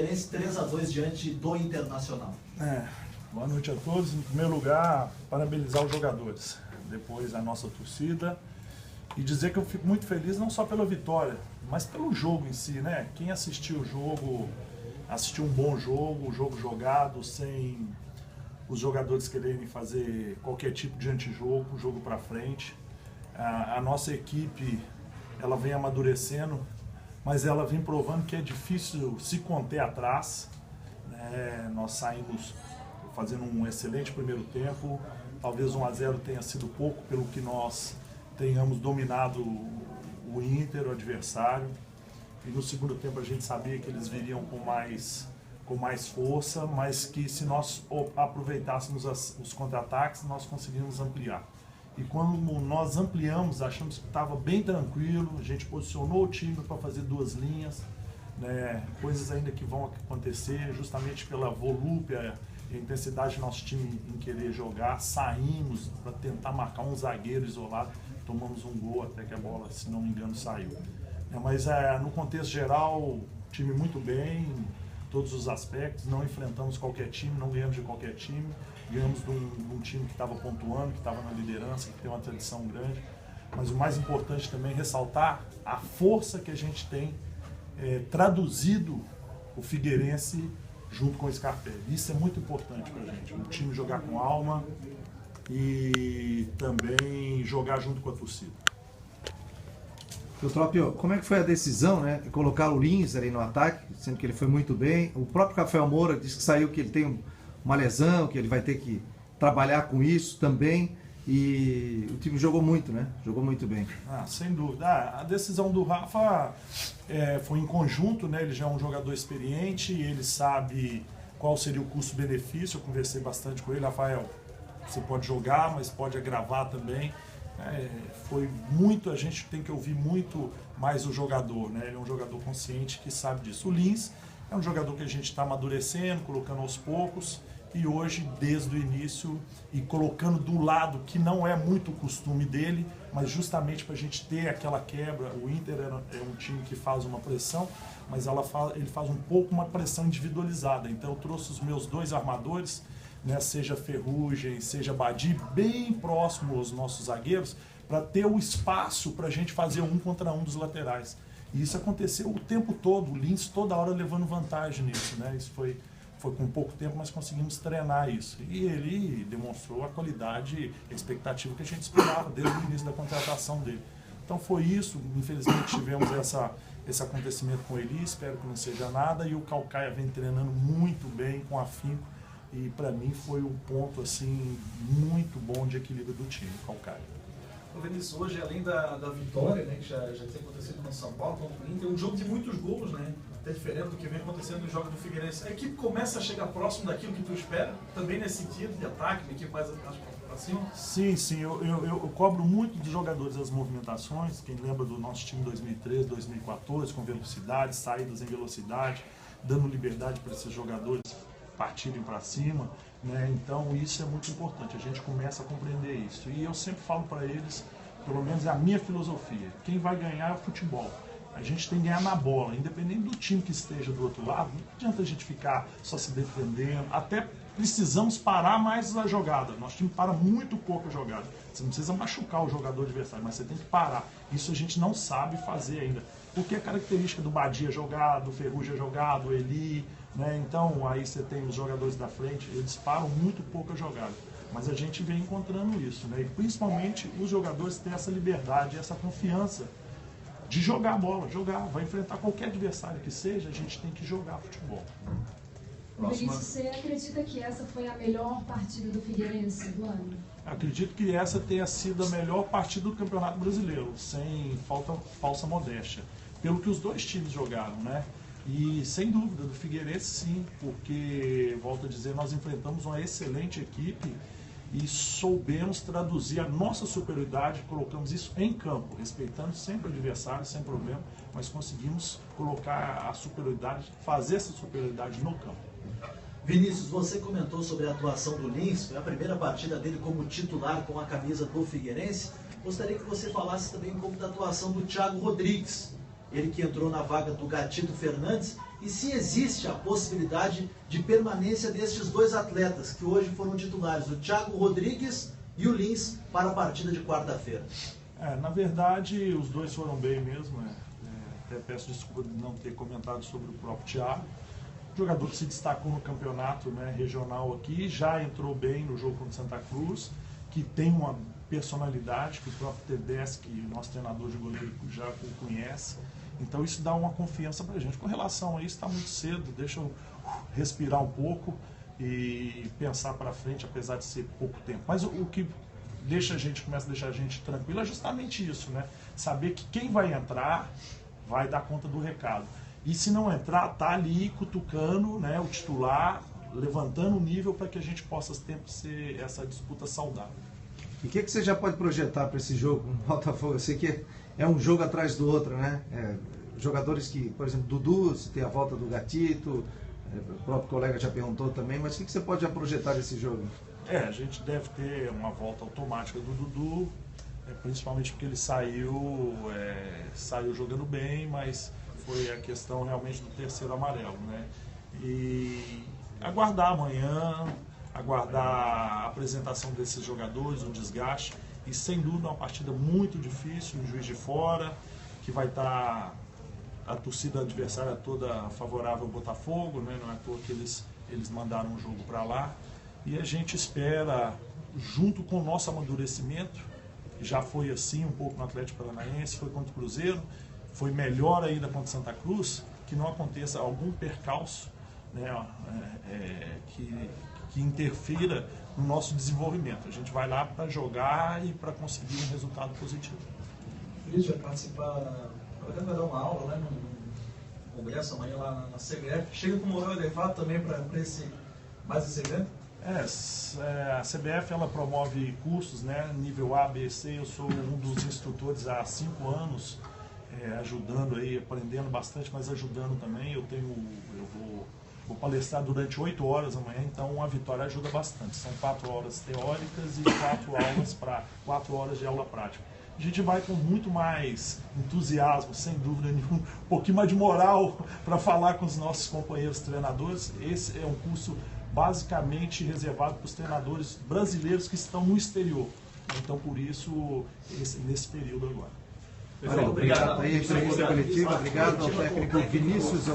Figueirense 3-2 diante do Internacional. Boa noite a todos. Em primeiro lugar, parabenizar os jogadores, depois a nossa torcida, e dizer que eu fico muito feliz não só pela vitória, mas pelo jogo em si, né? Quem assistiu o jogo, assistiu um bom jogo, o jogo jogado, sem os jogadores quererem fazer qualquer tipo de antijogo, o jogo para frente. A nossa equipe, ela vem amadurecendo, mas ela vem provando que é difícil se conter atrás, né? Nós saímos fazendo um excelente primeiro tempo, talvez 1-0 tenha sido pouco pelo que nós tenhamos dominado o Inter, o adversário, e no segundo tempo a gente sabia que eles viriam com mais força, mas que se nós aproveitássemos os contra-ataques, nós conseguimos ampliar. E quando nós ampliamos, achamos que estava bem tranquilo, a gente posicionou o time para fazer duas linhas, né? Coisas ainda que vão acontecer justamente pela volúpia e a intensidade do nosso time em querer jogar. Saímos para tentar marcar um zagueiro isolado, tomamos um gol até que a bola, se não me engano, saiu. Mas no contexto geral, time muito bem, todos os aspectos, não enfrentamos qualquer time, não ganhamos de qualquer time, ganhamos de um time que estava pontuando, que estava na liderança, que tem uma tradição grande, mas o mais importante também é ressaltar a força que a gente tem traduzido o Figueirense junto com o Scarpelli. Isso é muito importante para a gente, o time jogar com alma e também jogar junto com a torcida. Eutrópio, como é que foi a decisão, né? Colocar o Lins ali no ataque, sendo que ele foi muito bem. O próprio Rafael Moura disse que saiu que ele tem uma lesão, que ele vai ter que trabalhar com isso também. E o time jogou muito, né? Jogou muito bem. Sem dúvida. A decisão do Rafa foi em conjunto, né? Ele já é um jogador experiente, ele sabe qual seria o custo-benefício. Eu conversei bastante com ele. Rafael, você pode jogar, mas pode agravar também. Foi muito, a gente tem que ouvir muito mais o jogador, né? Ele é um jogador consciente que sabe disso. O Lins é um jogador que a gente está amadurecendo, colocando aos poucos, e hoje, desde o início, e colocando do lado que não é muito o costume dele, mas justamente para a gente ter aquela quebra. O Inter é um time que faz uma pressão, mas ele faz um pouco uma pressão individualizada. Então eu trouxe os meus dois armadores, né, seja Ferrugem, seja Badi, bem próximo aos nossos zagueiros, para ter o espaço para a gente fazer um contra um dos laterais. E isso aconteceu o tempo todo, o Lins toda hora levando vantagem nisso, né? Isso foi com pouco tempo, mas conseguimos treinar isso. E ele demonstrou a qualidade e a expectativa que a gente esperava desde o início da contratação dele. Então foi isso, infelizmente tivemos esse acontecimento com ele, espero que não seja nada, e o Caucaia vem treinando muito bem, com afinco, e para mim foi um ponto assim muito bom de equilíbrio do time, Caucaia. O Vinícius, hoje, além da vitória, né, que já tem acontecido no São Paulo, contra o Inter, um jogo de muitos gols, né, até diferente do que vem acontecendo nos jogos do Figueirense. A equipe começa a chegar próximo daquilo que tu espera, também nesse sentido de ataque, uma equipe mais para cima? Sim, eu cobro muito dos jogadores as movimentações. Quem lembra do nosso time 2013, 2014, com velocidade, saídas em velocidade, dando liberdade para esses jogadores partirem para cima, né? Então isso é muito importante, a gente começa a compreender isso. E eu sempre falo para eles, pelo menos é a minha filosofia, quem vai ganhar é o futebol. A gente tem que ganhar na bola, independente do time que esteja do outro lado. Não adianta a gente ficar só se defendendo, até precisamos parar mais a jogada. Nosso time para muito pouco a jogada. Você não precisa machucar o jogador adversário, mas você tem que parar. Isso a gente não sabe fazer ainda. Porque a característica do Badi é jogado, do Ferrugem é jogado, do Eli, né? Então aí você tem os jogadores da frente, eles param muito pouco a jogada. Mas a gente vem encontrando isso, né? E principalmente os jogadores têm essa liberdade, essa confiança de jogar a bola, vai enfrentar qualquer adversário que seja, a gente tem que jogar futebol. Vinícius, você acredita que essa foi a melhor partida do Figueirense do ano? Acredito que essa tenha sido a melhor partida do Campeonato Brasileiro, sem falsa modéstia, pelo que os dois times jogaram, né? E sem dúvida, do Figueirense sim, porque, volto a dizer, nós enfrentamos uma excelente equipe e soubemos traduzir a nossa superioridade, colocamos isso em campo, respeitando sempre o adversário, sem problema, mas conseguimos colocar a superioridade, fazer essa superioridade no campo. Vinícius, você comentou sobre a atuação do Lins, foi a primeira partida dele como titular com a camisa do Figueirense. Gostaria que você falasse também um pouco da atuação do Thiago Rodrigues, ele que entrou na vaga do Gatito Fernandes, e se existe a possibilidade de permanência destes dois atletas que hoje foram titulares, o Thiago Rodrigues e o Lins, para a partida de quarta-feira. Na verdade, os dois foram bem mesmo. Até peço desculpa de não ter comentado sobre o próprio Thiago. Jogador que se destacou no campeonato, né, regional aqui, já entrou bem no jogo contra Santa Cruz, que tem uma personalidade que o próprio Tedeschi, nosso treinador de goleiro, já o conhece. Então isso dá uma confiança pra gente. Com relação a isso, está muito cedo, deixa eu respirar um pouco e pensar para frente, apesar de ser pouco tempo. Mas o que começa a deixar a gente tranquilo é justamente isso, né? Saber que quem vai entrar vai dar conta do recado. E se não entrar, tá ali cutucando, né, o titular, levantando o nível para que a gente possa sempre ser essa disputa saudável. E o que você já pode projetar para esse jogo com o Botafogo? Eu sei que é um jogo atrás do outro, né? Jogadores que, por exemplo, Dudu, se tem a volta do Gatito, o próprio colega já perguntou também, mas o que você pode já projetar desse jogo? A gente deve ter uma volta automática do Dudu, principalmente porque ele saiu jogando bem, mas foi a questão realmente do terceiro amarelo, né? E aguardar amanhã, aguardar a apresentação desses jogadores, o desgaste, e sem dúvida uma partida muito difícil, um Juiz de Fora, que vai estar a torcida adversária toda favorável ao Botafogo, né? Não é à toa que eles mandaram o jogo para lá, e a gente espera, junto com o nosso amadurecimento, já foi assim um pouco no Atlético Paranaense, foi contra o Cruzeiro, foi melhor ainda contra Santa Cruz, que não aconteça algum percalço, né, que interfira no nosso desenvolvimento. A gente vai lá para jogar e para conseguir um resultado positivo. O Feliz vai participar, vai dar uma aula, né, no congresso amanhã lá na CBF. Chega com moral elevado também para esse evento? A CBF ela promove cursos, né, nível A, B, C. Eu sou um dos instrutores há 5 anos, ajudando aí, aprendendo bastante, mas ajudando também. Eu vou palestrar durante 8 horas amanhã, então a Vitória ajuda bastante. São 4 horas teóricas e 4 horas de aula prática. A gente vai com muito mais entusiasmo, sem dúvida nenhuma, um pouquinho mais de moral para falar com os nossos companheiros treinadores. Esse é um curso basicamente reservado para os treinadores brasileiros que estão no exterior. Então, por isso, nesse período agora. Obrigado aí, entrevista coletiva. Obrigado ao técnico Vinícius.